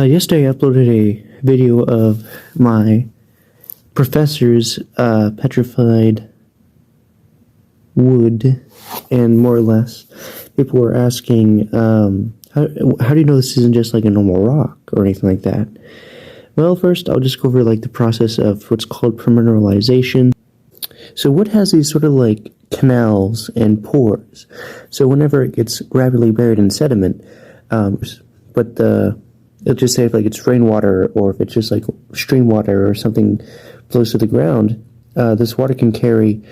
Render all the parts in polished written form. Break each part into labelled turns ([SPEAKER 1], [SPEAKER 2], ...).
[SPEAKER 1] Yesterday I uploaded a video of my professor's petrified wood, and more or less people were asking, how do you know this isn't just like a normal rock or anything like that? Well, first I'll just go over like the process of what's called permineralization. So wood has these sort of like canals and pores. So whenever it gets rapidly buried in sediment, it'll just say if like it's rainwater or if it's just like stream water or something flows to the ground, this water can carry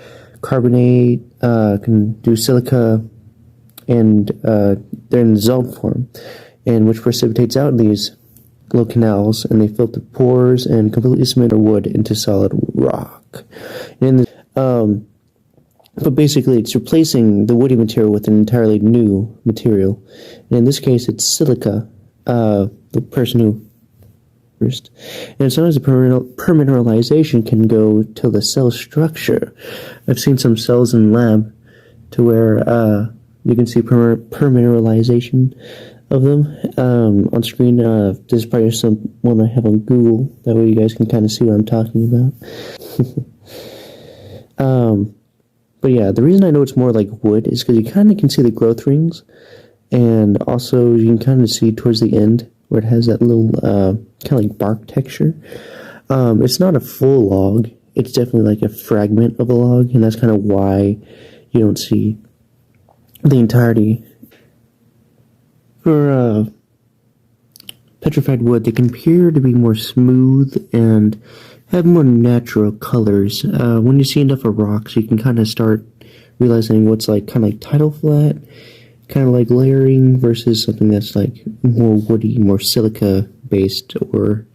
[SPEAKER 1] carbonate, can do silica, and they're in dissolved form, and which precipitates out in these little canals, and they fill the pores and completely cement or wood into solid rock. But basically it's replacing the woody material with an entirely new material, and in this case it's silica. The person who first, and sometimes the permineralization can go to the cell structure. I've seen some cells in lab to where you can see permineralization of them on screen. This is probably some one I have on Google. That way you guys can kind of see what I'm talking about. But yeah, the reason I know it's more like wood is because you kind of can see the growth rings, and also you can kind of see towards the end where it has that little kind of like bark texture. It's not a full log. It's definitely like a fragment of a log, and that's kind of why you don't see the entirety. For petrified wood, they can appear to be more smooth and have more natural colors. When you see enough of rocks, you can kind of start realizing what's like kind of like tidal flat, kind of like layering, versus something that's like more woody, more silica based, or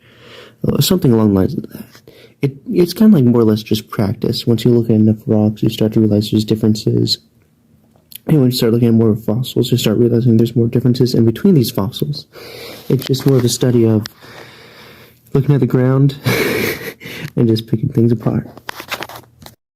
[SPEAKER 1] something along the lines of that. It's kind of like more or less just practice. Once you look at enough rocks, you start to realize there's differences. And when you start looking at more fossils, you start realizing there's more differences in between these fossils. It's just more of a study of looking at the ground and just picking things apart.